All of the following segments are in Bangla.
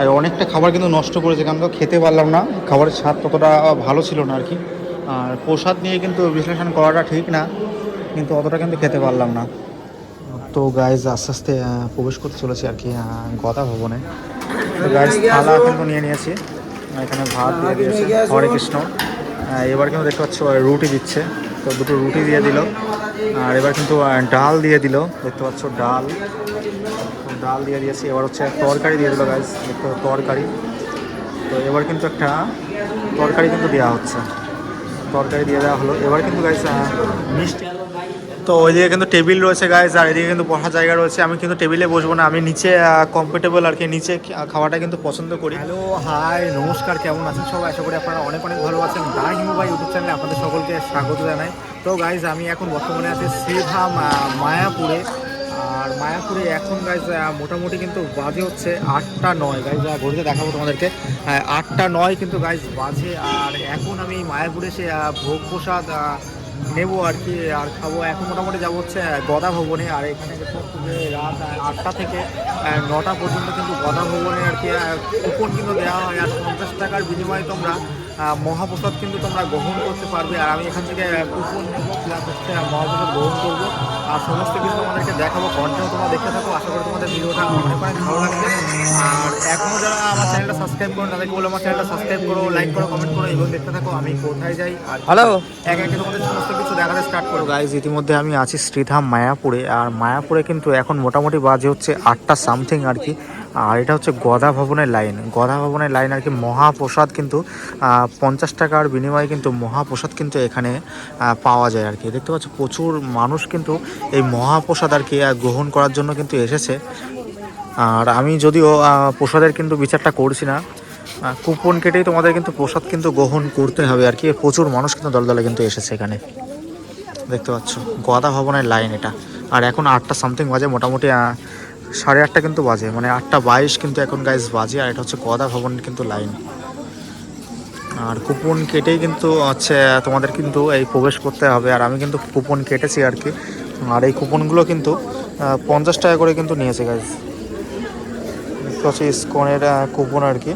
আর অনেকটা খাবার কিন্তু নষ্ট করেছে, কারণ তো খেতে পারলাম না, খাবারের স্বাদ ততটা ভালো ছিল না আর কি। আর প্রসাদ নিয়ে কিন্তু বিশ্লেষণ করাটা ঠিক না, কিন্তু অতটা কিন্তু খেতে পারলাম না। তো গাইজ আস্তে আস্তে প্রবেশ করতে চলেছি আর কি গদা ভবনে। তো গাইজ থালা কিন্তু নিয়ে নিয়েছি, এখানে ভাত দিয়ে দিয়েছে, হরে কৃষ্ণ। এবার কিন্তু দেখতে পাচ্ছ রুটি দিচ্ছে, তো দুটো রুটি দিয়ে দিল। আর এবার কিন্তু ডাল দিয়ে দিল, দেখতে পাচ্ছ ডাল, ডাল দিয়ে দিয়েছি। এবার হচ্ছে তরকারি দিয়ে দিল গাইজ, দেখতে তরকারি। তো এবার কিন্তু একটা তরকারি কিন্তু দেওয়া হচ্ছে, তরকারি দিয়ে দেওয়া হলো। এবার কিন্তু গাইজ মিষ্টি। তো ওইদিকে কিন্তু টেবিল রয়েছে গাইজ, আর এদিকে কিন্তু বসার জায়গা রয়েছে। আমি কিন্তু টেবিলে বসবো না, আমি নিচে কমফোর্টেবল আর কি, নিচে খাওয়াটা কিন্তু পছন্দ করি। হ্যালো, হাই, নমস্কার, কেমন আছেন সবাই? আশা করি আপনারা অনেক অনেক ভালো আছেন। দা হিমু ভাই ইউটিউব চ্যানেলে আপনাদের সকলকে স্বাগত জানাই। তো গাইজ আমি এখন বর্তমানে আছি শ্রীধাম মায়াপুরে। আর মায়াপুরে এখন গাইজ মোটামুটি কিন্তু বাজে হচ্ছে 8টা 9 গাইজ, ঘুরতে দেখাবো তোমাদেরকে। 8টা 9 কিন্তু গাইজ বাজে। আর এখন আমি মায়াপুরে এসে ভোগ প্রসাদ নেবো আর কি, আর খাবো। এখন মোটামুটি যাবো হচ্ছে গদা ভবনে। আর এখানে দেখতে পাচ্ছি যে রাত 8টা থেকে 9টা পর্যন্ত কিন্তু গদা ভবনে আর কি কুপন কিন্তু দেওয়া হয়। আর 50 টাকার বিনিময়ে তোমরা মহাপ্রসাদ কিন্তু তোমরা গ্রহণ করতে পারবে। আর আমি এখান থেকে কুপন নেবো, প্লাস হচ্ছে মহাপ্রসাদ গ্রহণ করবো। আর সমস্ত কিছু তোমাদেরকে দেখাবো, কন্টেন্ট তোমরা দেখতে থাকো। আশা করি তোমাদের ভিডিওটা অনেক অনেক ভালো লাগবে। আর এখনও যারা আমার চ্যানেলটা সাবস্ক্রাইব করো, তাদেরকে বলে আমার চ্যানেলটা সাবস্ক্রাইব করো, লাইক করো, কমেন্ট করো, এবং দেখতে থাকো আমি কোথায় যাই। আর হ্যালো, এক একে তোমাদের সমস্ত কিছু দেখাতে স্টার্ট করো গাইজ। ইতিমধ্যে আমি আছি শ্রীধাম মায়াপুরে। আর মায়াপুরে কিন্তু এখন মোটামুটি বাজে হচ্ছে 8টা সামথিং আর কি। আর এটা হচ্ছে গদা ভবনের লাইন, গদা ভবনের লাইন আর কি। মহাপ্রসাদ কিন্তু 50 টাকার বিনিময়ে কিন্তু মহাপ্রসাদ কিন্তু এখানে পাওয়া যায় আর কি। দেখতে পাচ্ছ প্রচুর মানুষ কিন্তু এই মহাপ্রসাদ আর কি গ্রহণ করার জন্য কিন্তু এসেছে। আর আমি যদিও প্রসাদের কিন্তু বিচারটা করছি না, কুপন কেটেই তোমাদের কিন্তু প্রসাদ কিন্তু গ্রহণ করতে হবে আর কি। প্রচুর মানুষ কিন্তু দলে দলে কিন্তু এসেছে এখানে, দেখতে পাচ্ছ গদা ভবনের লাইন এটা। আর এখন 8টা সামথিং বাজে, মোটামুটি 8:30 কিন্তু বাজে, মানে 8টা 22 কিন্তু এখন গাইজ বাজে। আর এটা হচ্ছে গদা ভবনের কিন্তু লাইন। আর কুপন কেটেই কিন্তু হচ্ছে তোমাদের কিন্তু এই প্রবেশ করতে হবে। আর আমি কিন্তু কুপন কেটেছি আর কি। আর এই কুপনগুলো কিন্তু 50 টাকা করে কিন্তু নিয়েছে গাইজ, দেখতে পাচ্ছি ইসকনের কুপন আর কি।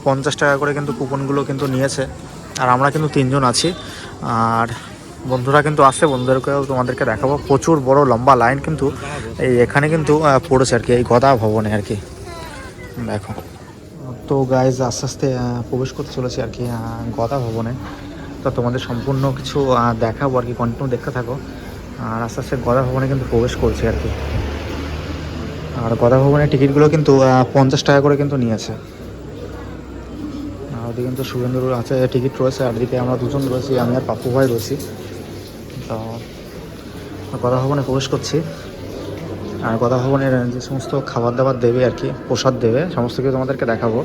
50 টাকা করে কিন্তু কুপনগুলো কিন্তু নিয়েছে। আর আমরা কিন্তু 3জন আছি, আর বন্ধুরা কিন্তু আসছে, বন্ধুদেরকেও তোমাদেরকে দেখাবো। প্রচুর বড় লম্বা লাইন কিন্তু এই এখানে কিন্তু পড়েছে আর কি, এই গদা ভবনে আর কি, দেখো। তো গাইজ আস্তে আস্তে প্রবেশ করতে চলেছি আর কি গদা ভবনে। তো তোমাদের সম্পূর্ণ কিছু দেখাবো আর কি, কন্টিনিউ দেখতে থাকো। আর আস্তে আস্তে গদা ভবনে কিন্তু প্রবেশ করছি আর কি। আর গদা ভবনের টিকিটগুলো কিন্তু 50 টাকা করে কিন্তু নিয়েছে। আর ওদিকে কিন্তু শুভেন্দুর আছে টিকিট রয়েছে, আর এদিকে আমরা দুজন রয়েছি, আমি আর পাপ্পু ভাই রয়েছি। তো গদা ভবনে প্রবেশ করছি। আর গদা ভবনের যে সমস্ত খাবার দাবার দেবে আর কি, প্রসাদ দেবে, সমস্ত কিছু তোমাদেরকে দেখাবো।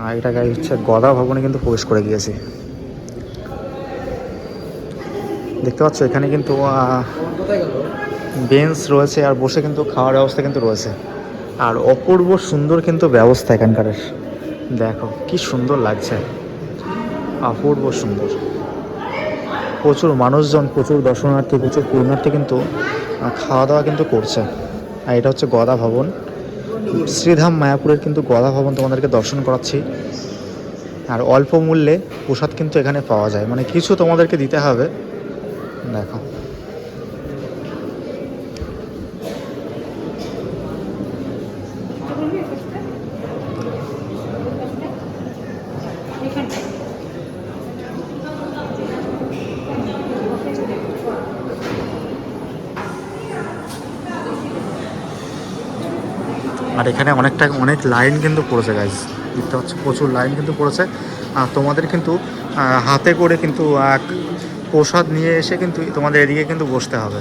আর এটা গাই হচ্ছে গদা ভবনে কিন্তু প্রবেশ করে গিয়েছি, দেখতে পাচ্ছ। এখানে কিন্তু বেঞ্চ রয়েছে, আর বসে কিন্তু খাওয়ার ব্যবস্থা কিন্তু রয়েছে। আর অপূর্ব সুন্দর কিন্তু ব্যবস্থা এখানকার, দেখো কি সুন্দর লাগছে, অপূর্ব সুন্দর। প্রচুর মানুষজন, প্রচুর দর্শনার্থী, প্রচুর পুণ্যার্থী কিন্তু খাওয়া দাওয়া কিন্তু করছে। আর এটা হচ্ছে গদা ভবন, শ্রীধাম মায়াপুরের কিন্তু গদা ভবন তোমাদেরকে দর্শন করাচ্ছি। আর অল্প মূল্যে প্রসাদ কিন্তু এখানে পাওয়া যায়, মানে কিছু তোমাদেরকে দিতে হবে, দেখো। আর এখানে অনেক লাইন কিন্তু পড়েছে গাইজ, দেখতে পাচ্ছ প্রচুর লাইন কিন্তু পড়েছে। আর তোমাদের কিন্তু হাতে করে কিন্তু প্রসাদ নিয়ে এসে কিন্তু তোমাদের এদিকে কিন্তু বসতে হবে।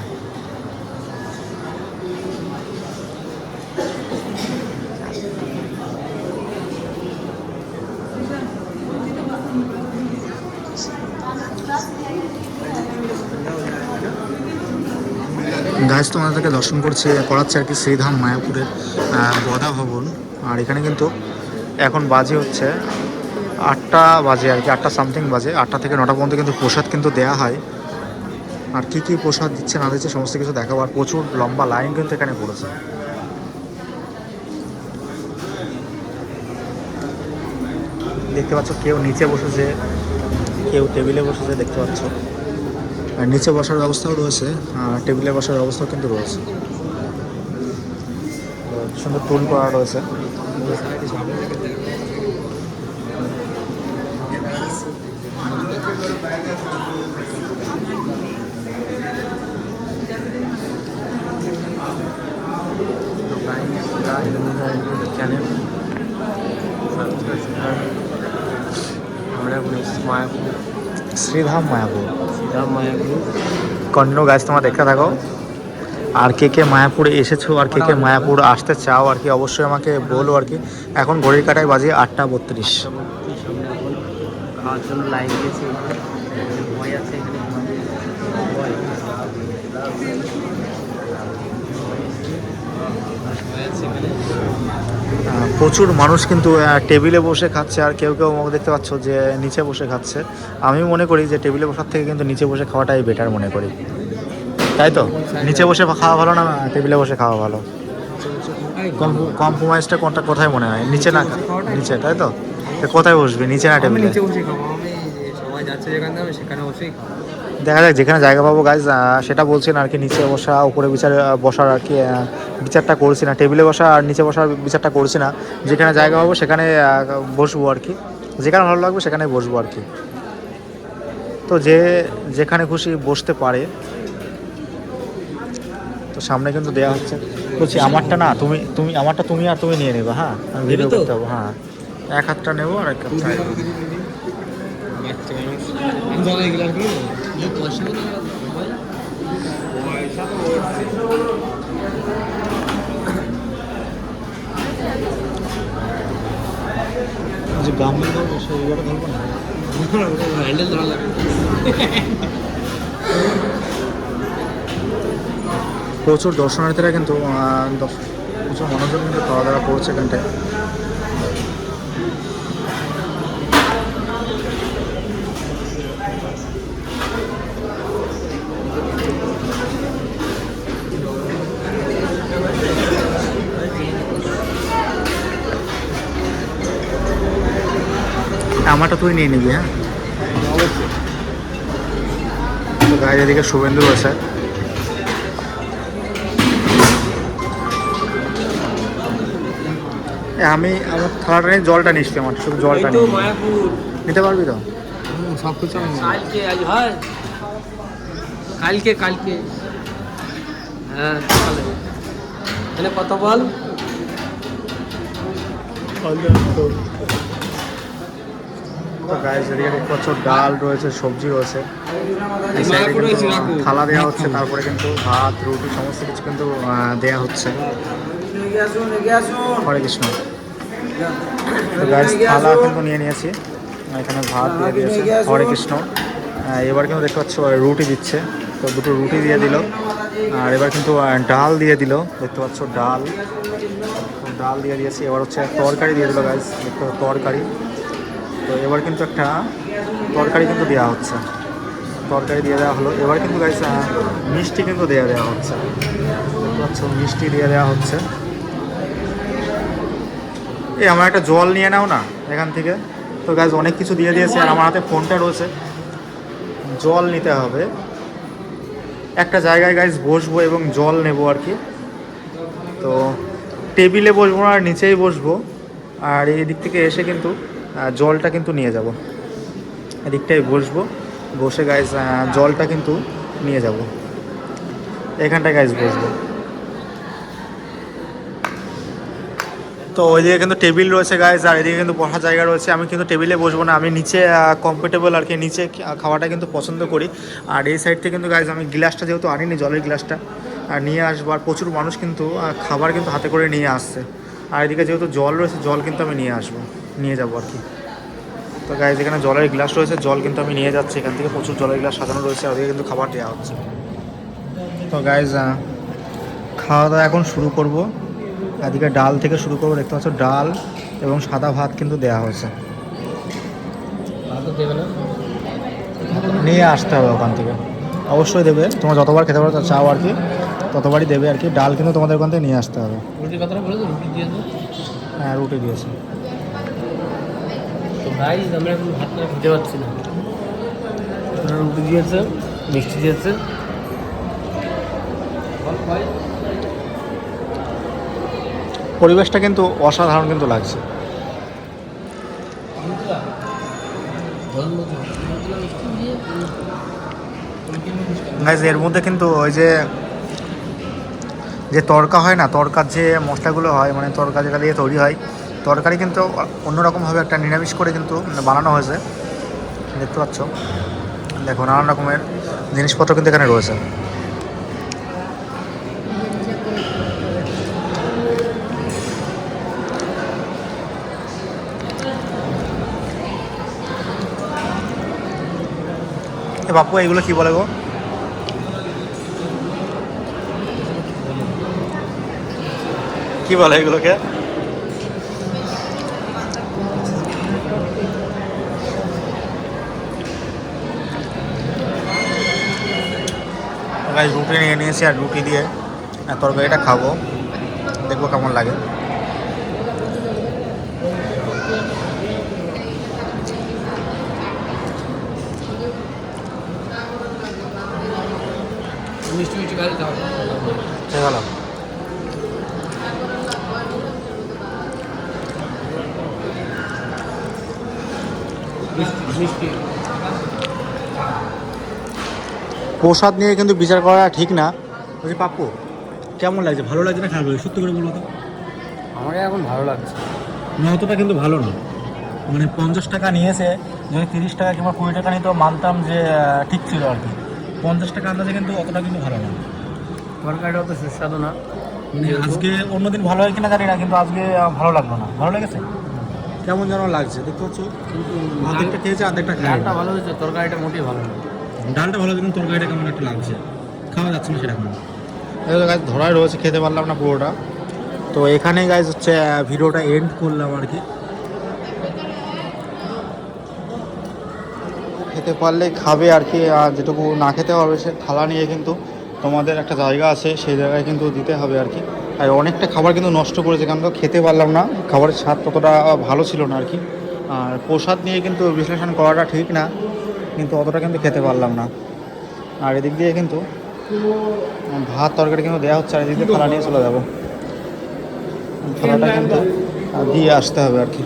গাইজ তোমাদেরকে দর্শন করাচ্ছে আর কি শ্রীধাম মায়াপুরের গদা ভবন। আর এখানে কিন্তু এখন বাজে হচ্ছে 8টা বাজে আর কি, 8টা সামথিং বাজে। 8টা থেকে 9টা পর্যন্ত কিন্তু প্রসাদ কিন্তু দেওয়া হয়। আর কী কী প্রসাদ দিচ্ছে না দিচ্ছে সমস্ত কিছু দেখাবো। আর প্রচুর লম্বা লাইন কিন্তু এখানে পড়েছে। দেখতে পাচ্ছ কেউ নিচে বসেছে, কেউ টেবিলে বসেছে দেখতে পাচ্ছ। আর নিচে বসার ব্যবস্থাও রয়েছে, আর টেবিলে বসার ব্যবস্থাও কিন্তু রয়েছে। সুন্দর টুল করা রয়েছে। শ্রীধাম মায়াপুর কন্টিনিউ গাছ তোমরা দেখতে থাকো। আর কে কে মায়াপুরে এসেছো আর কে কে মায়াপুর আসতে চাও আর কি অবশ্যই আমাকে বলো আর কি। এখন ঘড়ির কাটায় বাজে 8:32। খাওয়ার জন্য লাইন দিয়েছি, ভয় আছে প্রচুর মানুষ কিন্তু টেবিলে বসে খাচ্ছে, আর কেউ কেউ দেখতে পাচ্ছ যে নিচে বসে খাচ্ছে। আমি মনে করি যে টেবিলে বসার থেকে কিন্তু নিচে বসে খাওয়াটাই বেটার মনে করি, তাই তো? নিচে বসে খাওয়া ভালো না টেবিলে বসে খাওয়া ভালো? কম্প্রোমাইজটা কোনটা কোথায় মনে হয়? নিচে না নিচে, তাই তো? কোথায় বসবি, নিচে না টেবিলে? সবাই যাচ্ছে যেখানে আমি সেখানে বসেই দেখা যাক যেখানে জায়গা পাবো গাইজ, সেটা বলছি না আর কি। নিচে বসা উপরে বসার আর কি বিচারটা করছি না, টেবিলে বসা আর নিচে বসার বিচারটা করছি না। যেখানে জায়গা পাবো সেখানে বসবো আর কি, যেখানে ভালো লাগবে সেখানে বসবো আর কি। তো যে যেখানে খুশি বসতে পারে। তো সামনে কিন্তু দেওয়া হচ্ছে, বলছি আমারটা না তুমি তুমি আমারটা তুমি আর তুমি নিয়ে নেবে। হ্যাঁ আমি ভিডিও করতে হবো। হ্যাঁ এক হাতটা নেবো আর এক হাতটা যে গামলি ধরবো সেইগুলো ধরবো না, হ্যান্ডেল ধরা লাগে। প্রচুর দর্শনার্থীরা কিন্তু প্রচুর মনোযোগ কিন্তু খাওয়া দাওয়া করছে এখানটায়। আমারটা তুই নিয়ে নিবি। হ্যাঁ তো গায়ে এদিকে শুভেন্দু রয়েছে। আমি আমার থালাটা নিয়ে জলটা নিচ্ছি, আমার শুধু জলটা নিয়ে নিতে পারবি তো? সব কিছু কালকে আজ হয়, কালকে কালকে হ্যাঁ তাহলে কত বল? গাইস এদিকে দেখতে পাচ্ছ ডাল রয়েছে, সবজি রয়েছে, থালা দেওয়া হচ্ছে, তারপরে কিন্তু ভাত রুটি সমস্ত কিছু কিন্তু দেওয়া হচ্ছে। হরে কৃষ্ণ। তো গাইস থালা কিন্তু নিয়ে নিয়েছি, এখানে ভাত দিয়ে দিয়েছে। হরে কৃষ্ণ। এবার কিন্তু দেখতে পাচ্ছ রুটি দিচ্ছে, তো দুটো রুটি দিয়ে দিল। আর এবার কিন্তু ডাল দিয়ে দিল, দেখতে পাচ্ছ ডাল ডাল দিয়ে দিয়েছি। এবার হচ্ছে তরকারি দিয়ে দিল গাইস, দেখতে তরকারি। তো এবার কিন্তু একটা তরকারি কিন্তু দেওয়া হচ্ছে, তরকারি দিয়ে দেওয়া হলো। এবার কিন্তু গাইস মিষ্টি কিন্তু দেওয়া হচ্ছে, দেখতে পাচ্ছ মিষ্টি দিয়ে দেওয়া হচ্ছে। এই আমার একটা জল নিয়ে নাও না এখান থেকে। তো গাইস অনেক কিছু দিয়ে দিয়েছে, আর আমার হাতে ফোনটা রয়েছে, জল নিতে হবে। একটা জায়গায় গাইস বসবো এবং জল নেবো আর কি। তো টেবিলে বসবো না, আর নিচেই বসবো। আর এই দিক থেকে এসে কিন্তু জলটা কিন্তু নিয়ে যাব, এদিকটাই বসবো, বসে গাইস জলটা কিন্তু নিয়ে যাব, এখানটায় গাইস বসবো। তো ওইদিকে কিন্তু টেবিল রয়েছে গাইস, আর এদিকে কিন্তু বসার জায়গা রয়েছে। আমি কিন্তু টেবিলে বসবো না, আমি নিচে কমফোর্টেবল আর কি, নিচে খাওয়াটা কিন্তু পছন্দ করি। আর এই সাইড থেকে কিন্তু গাইস আমি গ্লাসটা যেহেতু আনিনি, জলের গ্লাসটা আর নিয়ে আসবো। আর প্রচুর মানুষ কিন্তু খাবার কিন্তু হাতে করে নিয়ে আসছে। আর এদিকে যেহেতু জল রয়েছে, জল কিন্তু আমি নিয়ে আসবো, নিয়ে যাবো আর কি। তো গাইস এখানে জলের গ্লাস রয়েছে, জল কিন্তু আমি নিয়ে যাচ্ছি এখান থেকে। প্রচুর জলের গ্লাস সাজানো রয়েছে, আর ওদিকে কিন্তু খাবার দেওয়া হচ্ছে। তো গাইস খাওয়া দাওয়া এখন শুরু করবো। এদিকে ডাল থেকে শুরু করবো, দেখতে পাচ্ছ ডাল এবং সাদা ভাত কিন্তু দেওয়া হয়েছে। নিয়ে আসতে হবে ওখান থেকে, অবশ্যই দেবে। তোমরা যতবার খেতে পারো চাও আর কি, ততবারই দেবে আর কি। ডাল কিন্তু তোমাদের ওখান থেকে নিয়ে আসতে হবে। রুটির কথাটা বলে তো, রুটি দিয়েছে। হ্যাঁ রুটি দিয়েছে। তো গাইস আমরা এখন ভাতটা খেতে পারছি না। ওরা রুটি দিয়েছে, মিষ্টি দিয়েছে। পরিবেশটা কিন্তু অসাধারণ কিন্তু লাগছে। গাইজ এর মধ্যে কিন্তু ওই যে যে তড়কা হয় না, তড়কার যে মশলাগুলো হয়, মানে তড়কা যেটা দিয়ে তৈরি হয়, তরকারি কিন্তু অন্যরকমভাবে একটা নিরামিষ করে কিন্তু বানানো হয়েছে। দেখতে পাচ্ছ, দেখো নানান রকমের জিনিসপত্র কিন্তু এখানে রয়েছে। এ বাপু, এগুলো কি বলে গো? কি বলে এগুলোকে? গাইস রুটি নিয়ে নিয়েছি, আর রুটি দিয়ে তরকারিটা খাবো, দেখবো কেমন লাগে। মিষ্টি মিষ্টি খাই খাও। ভালো। মিষ্টি প্রসাদ নিয়ে কিন্তু বিচার করা ঠিক না। বলছি পাপ্পু, কেমন লাগছে? ভালো লাগছে না খারাপ লাগছে? সত্যি করে বলো তো। আমার এখন ভালো লাগছে না, অতটা কিন্তু ভালো না। মানে 50 টাকা নিয়েছে, যদি 30 টাকা কিংবা 20 টাকা নিত মানতাম যে ঠিক ছিল আর কি। 50 টাকা আন্দাজে কিন্তু অতটা কিন্তু ভালো না। তরকারিটা অত সুস্বাদু না। মানে আজকে অন্যদিন ভালো হয় কিনা জানি না, কিন্তু আজকে ভালো লাগলো না। ভালো লেগেছে? কেমন যেন লাগছে, দেখতে পাচ্ছ। কিন্তু অর্ধেকটা খেয়েছে, অর্ধেকটা খায়। ডালটা ভালো হয়েছে, তরকারিটা মোটেই ভালো না। ডালটা ভালো, কিন্তু তরকারিটা কেমন একটা লাগছে, খাওয়া যাচ্ছে না সেরকম। গাছ ধরাই রয়েছে, খেতে পারলাম না পুরোটা। তো এখানে গাইজ হচ্ছে ভিডিওটা এন্ড করলাম আর কি। খেতে পারলে খাবে আর কি, আর যেটুকু না খেতে পারবে সে থালা নিয়ে কিন্তু তোমাদের একটা জায়গা আছে, সেই জায়গায় কিন্তু দিতে হবে আর কি। আর অনেকটা খাবার কিন্তু নষ্ট করেছে, কারণ তো খেতে পারলাম না, খাবারের স্বাদ ততটা ভালো ছিল না আর কি। আর প্রসাদ নিয়ে কিন্তু বিশ্লেষণ করাটা ঠিক না, কিন্তু অতটা কিন্তু খেতে পারলাম না। আর এদিক দিয়ে কিন্তু ভাত তরকারি কিন্তু দেওয়া হচ্ছে, আর এদিক দিয়ে থালা নিয়ে চলে যাবো। থালাটা কিন্তু দিয়ে আসতে হবে আর কি।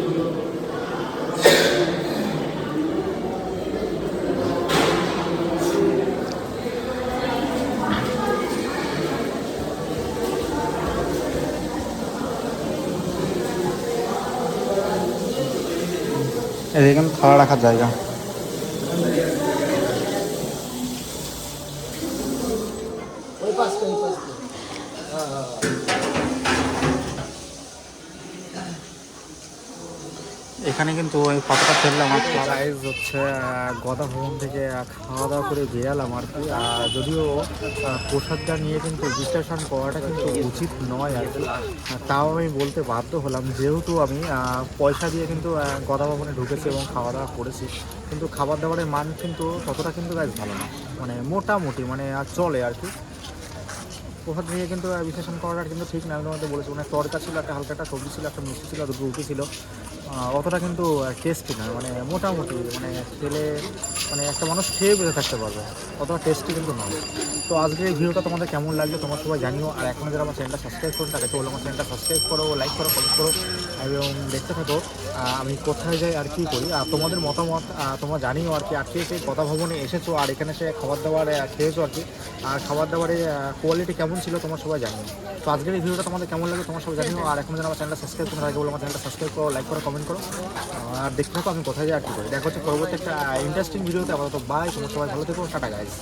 এদিকে কিন্তু থালা রাখার জায়গা। এখানে কিন্তু ওই পাতাটা ফেললাম আর গাইজ হচ্ছে গদা ভবন থেকে খাওয়া দাওয়া করে বেরালাম আর কি। যদিও প্রসাদটা নিয়ে কিন্তু বিশ্লেষণ করাটা কিন্তু উচিত নয় আর কি, তাও আমি বলতে বাধ্য হলাম, যেহেতু আমি পয়সা দিয়ে কিন্তু গদা ভবনে ঢুকেছি এবং খাওয়া দাওয়া করেছি, কিন্তু খাবার দাবারের মান কিন্তু ততটা কিন্তু গাইজ ভালো না, মানে মোটামুটি মানে চলে আর কি। প্রসাদ নিয়ে কিন্তু বিশ্লেষণ করাটা কিন্তু ঠিক না। আমি তোমাদের বলেছি, মানে তরকা ছিল, একটা হালকা একটা সবজি ছিল, একটা মিষ্টি ছিল, দুটো রুটি ছিল, অতটা কিন্তু টেস্টি না, মানে মোটামুটি মানে খেলে মানে একটা মানুষ খেয়ে বেঁচে থাকতে পারবে, অতটা টেস্টি কিন্তু নয়। তো আজকের এই ভিডিওটা তোমাদের কেমন লাগলো তোমার সবাই জানিও। আর এখনও যারা আমার চ্যানেলটা সাবস্ক্রাইব করুন তাকে তো বলো আমার চ্যানেলটা সাবস্ক্রাইব করো, লাইক করো, কমেন্ট করো, এবং দেখতে থাকো আমি কোথায় যাই আর কী করি। আর তোমাদের মতামত তোমরা জানিও আর কি। আজকে এসে কথা ভবনে এসেছো আর এখানে সে খাবার দাবার খেয়েছো আর কি, আর খাবার দাবারের কোয়ালিটি কেমন ছিল তোমার সবাই জানিও। তো আজকের এই ভিডিওটা তোমাদের কেমন লাগে তোমার সবাই জানিও। আর এখন যেন আমার চ্যানেলটা সাবস্ক্রাইব করুন তাকে বলো আমার চ্যানেলটা সাবস্ক্রাইব করো, লাইক করো, কমেন্ট করো, আর দেখতে থাকো আমি কোথায় যাই আর কী করি। দেখা হচ্ছে পরবর্তী একটা ইন্টারেস্টিং ভিডিওতে। আপাতত বাই, তোমার সবাই ভালো থেকো, টাটা গাইজ।